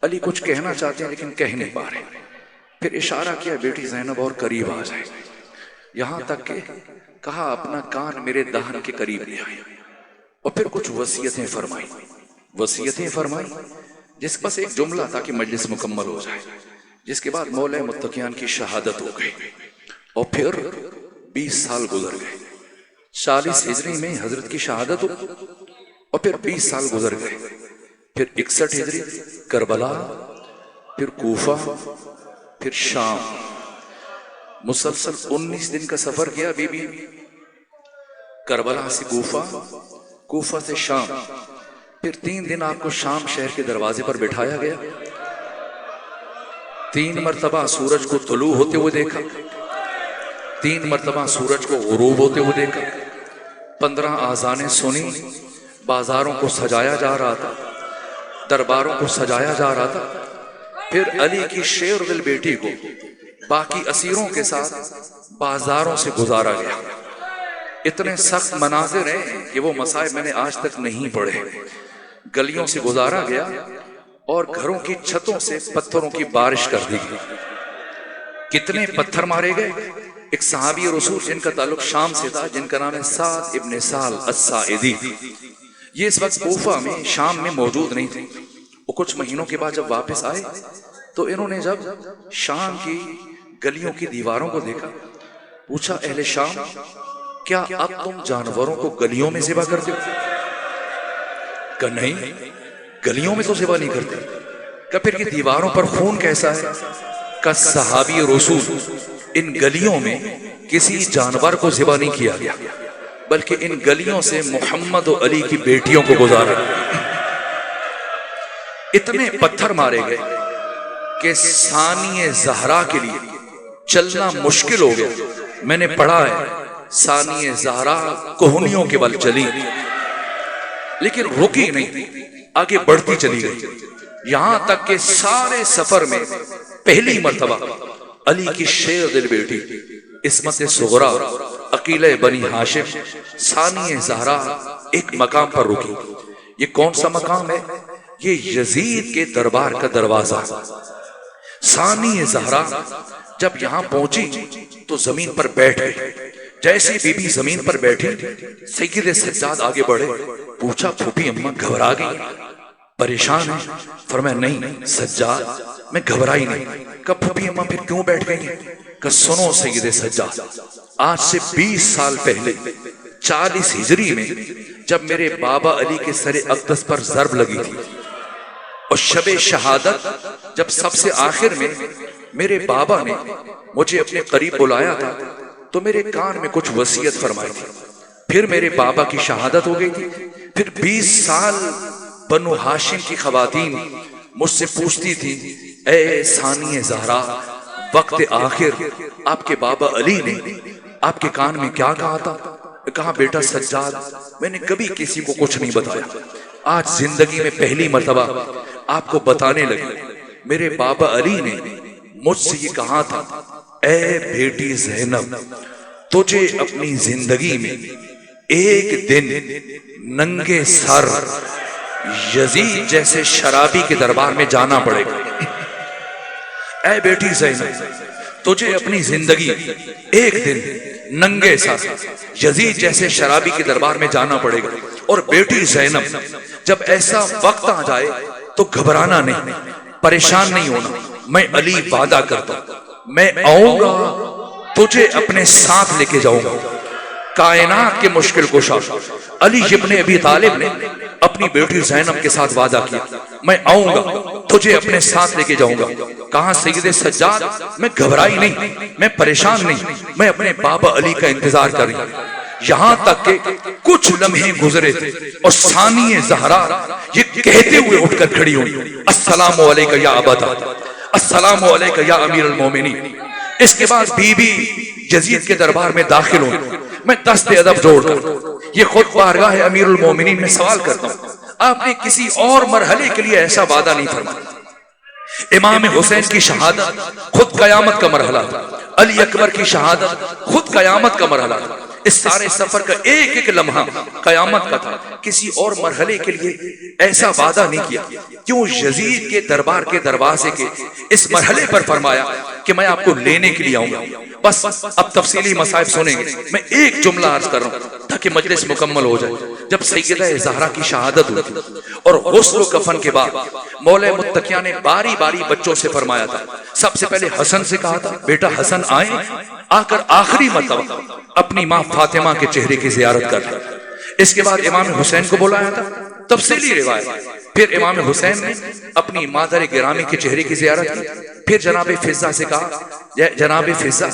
علی کچھ کہنا چاہتے ہیں لیکن کہہ نہیں پا رہے. پھر اشارہ کیا بیٹی زینب اور قریب آ جائے، یہاں تک کہ کہا اپنا کان میرے دہن کے قریب لے آئے، اور پھر کچھ وصیتیں فرمائی جس پس ایک جملہ تھا کہ مجلس مکمل ہو جائے، جس کے بعد مولا متقیان کی شہادت ہو گئی. اور پھر 20 سال گزر گئے. 40 ہجری میں حضرت کی شہادت ہو، اور پھر 20 سال گزر گئے. پھر 61 ہجری کربلا، پھر کوفہ، پھر شام. مسلسل 19 دن کا سفر کیا بی بی، کربلا سے کوفہ، کوفہ سے شام. پھر 3 دن آپ کو شام شہر کے دروازے پر بٹھایا گیا. 3 مرتبہ سورج کو طلوع ہوتے ہوئے دیکھا، 3 مرتبہ سورج کو غروب ہوتے ہوئے دیکھا. 15 آذانیں سنی. بازاروں کو سجایا جا رہا تھا، درباروں کو سجایا جا رہا تھا. پھر علی کی شیر دل بیٹی کو باقی اسیروں کے ساتھ بازاروں سے گزارا گیا. اتنے سخت مناظر ہیں کہ وہ مصائب میں نے آج تک نہیں پڑھے. گلیوں سے گزارا گیا اور گھروں کی چھتوں سے پتھروں کی بارش کر دی گئی. کتنے پتھر مارے گئے. ایک صحابی رسول جن کا تعلق شام سے تھا، جن کا نام ہے سعد ابن سال الساعدی، یہ اس وقت کوفہ میں شام میں موجود نہیں تھے. وہ کچھ مہینوں کے بعد جب واپس آئے تو انہوں نے جب شام کی گلیوں کی دیواروں کو دیکھا، پوچھا اہل شام کیا اب تم جانوروں کو گلیوں میں ذبح کرتے ہو؟ کہ نہیں، گلیوں میں تو ذبح نہیں کرتے. کہ پھر یہ دیواروں پر خون کیسا ہے؟ کہ صحابی رسول ان گلیوں میں کسی جانور کو ذبح نہیں کیا گیا، بلکہ ان گلیوں سے محمد و علی کی بیٹیوں کو گزارا. اتنے پتھر مارے گئے کہ ثانی زہرا کے لیے چلنا مشکل ہو گیا. میں نے پڑھا ہے ثانی زہرا کوہنیوں کے بل چلی، لیکن رکی نہیں، آگے بڑھتی چلی گئی. یہاں تک کہ سارے سفر میں پہلی مرتبہ علی کی شیر دل بیٹی عصمت صغرا عقیلہ بنی ہاشم ثانی زہرا ایک مقام پر رکی. یہ کون سا مقام ہے؟ یہ یزید کے دربار کا دروازہ. ثانی زہرا جب یہاں پہنچی تو زمین پر بیٹھ گئی. جیسے بی بی زمین پر بیٹھی، سید سجاد آگے بڑھے. پوچھا پھوپھی اماں گھبرا گئی، پریشان ہے؟ فرمایا نہیں سجاد میں گھبرائی نہیں. کہ پھوپھی اماں پھر کیوں بیٹھ گئی ہیں؟ کہ سنو سید سجاد، آج سے 20 سال پہلے 40 ہجری میں جب میرے بابا علی کے سر اقدس پر ضرب لگی تھی اور شب شہادت جب سب سے آخر میں میرے بابا نے مجھے اپنے قریب بلایا تھا تو میرے کان میں کچھ وصیت فرمائی تھی. پھر میرے بابا کی شہادت ہو گئی تھی. پھر 20 سال بنو ہاشم کی خواتین مجھ سے پوچھتی تھی اے ثانی زہرا وقت آخر آپ کے بابا علی نے آپ کے کان میں کیا کہا تھا؟ کہا بیٹا سجاد میں نے کبھی کسی کو کچھ نہیں بتایا، آج زندگی میں پہلی مرتبہ آپ کو بتانے لگی. میرے بابا علی نے مجھ سے یہ کہا تھا اے بیٹی زینب تجھے اپنی زندگی میں ایک دن ننگے سر یزید جیسے شرابی کے دربار میں جانا پڑے گا. اے بیٹی زینب تجھے اپنی زندگی ایک دن ننگے سر یزید جیسے شرابی کے دربار میں جانا پڑے گا. اور بیٹی زینب جب ایسا وقت آ جائے تو گھبرانا نہیں، پریشان نہیں ہونا. میں علی وعدہ کرتا ہوں میں آؤں گا تجھے اپنے ساتھ لے کے جاؤں گا. کائنات کے مشکل کشا علی ابن ابی طالب نے اپنی بیٹی زینب کے ساتھ وعدہ کیا میں آؤں گا تجھے اپنے ساتھ لے کے جاؤں گا. کہا سید سجاد میں گھبرائی نہیں, میں پریشان نہیں, میں اپنے بابا علی کا انتظار کر رہی ہوں. یہاں تک کہ کچھ لمحے گزرے تھے اور ثانیہ زہرا یہ کہتے ہوئے اٹھ کر کھڑی ہوئی, السلام علیکہ یا ابتا, السلام علیکہ یا امیر المومنین. اس کے بعد بی بی یزید کے دربار میں داخل ہوئی. میں دست ادب جوڑ کر یہ خود بارگاہ امیر المومنین میں سوال کرتا ہوں, آپ نے کسی اور مرحلے کے لیے ایسا وعدہ نہیں فرمایا. امام حسین کی شہادت خود قیامت کا مرحلہ تھا, علی اکبر کی شہادت خود قیامت کا مرحلہ تھا. اس سارے سفر کا ایک ایک لمحہ قیامت کا تھا. کسی اور مرحلے کے لیے ایسا وعدہ نہیں کیا. کیوں یزید کے دربار کے دروازے کے اس مرحلے پر فرمایا کہ میں آپ کو لینے کے لیے آؤں گا. بس اب تفصیلی مصائب سنیں گے. میں ایک جملہ عرض کر رہا ہوں تاکہ مجلس مکمل ہو جائے. جب سیدہ زہرا کی شہادت ہوئی تھی اور غسل و کفن کے بعد مولا متقیہ نے باری باری بچوں سے فرمایا تھا. سب سے پہلے حسن سے کہا تھا بیٹا حسن آئیں, آ کر آخری مرتبہ اپنی ماں فاطمہ کے چہرے کی زیارت کر. اس کے بعد امام حسین کو بلایا تھا, تفصیلی روایت. پھر امام حسین نے اپنی مادر گرامی کے چہرے کی زیارت کی. پھر جناب فضہ سے کہا جناب فضہ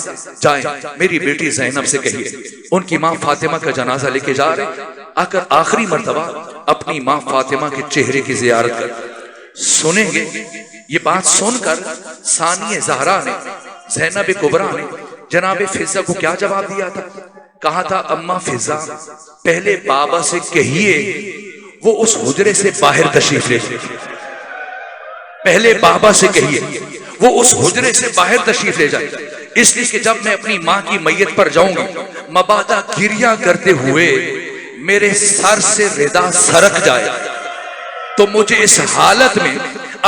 جائیں میری بیٹی زینب سے کہیے ان کی ماں فاطمہ کا جنازہ لے کے جا رہے, آ کر آخری مرتبہ اپنی ماں فاطمہ کے چہرے کی زیارت کر. سنیں گے یہ بات سن کر ثانیہ زہرا نے زینب کبریٰ نے جناب فضہ کو کیا جواب دیا تھا. کہا تھا اماں فضہ پہلے بابا سے کہیے وہ اس حجرے سے باہر تشریف لے جائے. پہلے بابا سے کہیے وہ اس حجرے سے باہر تشریف لے جائے, اس لیے کہ جب میں اپنی ماں کی میت پر جاؤں گی مبادا گریہ کرتے ہوئے میرے سر سے ردا سرک جائے تو مجھے اس حالت میں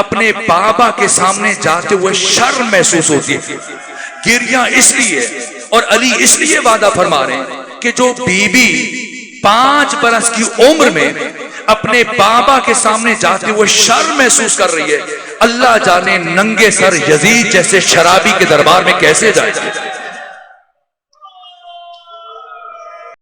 اپنے بابا کے سامنے جاتے ہوئے شرم محسوس ہوتی ہے. گریہ اس لیے اور علی اس لیے وعدہ فرما رہے ہیں کہ جو بی بی 5 برس کی عمر میں اپنے بابا کے سامنے جاتے ہوئے شرم محسوس کر رہی ہے, اللہ جانے ننگے سر یزید جیسے شرابی کے دربار میں کیسے جائے.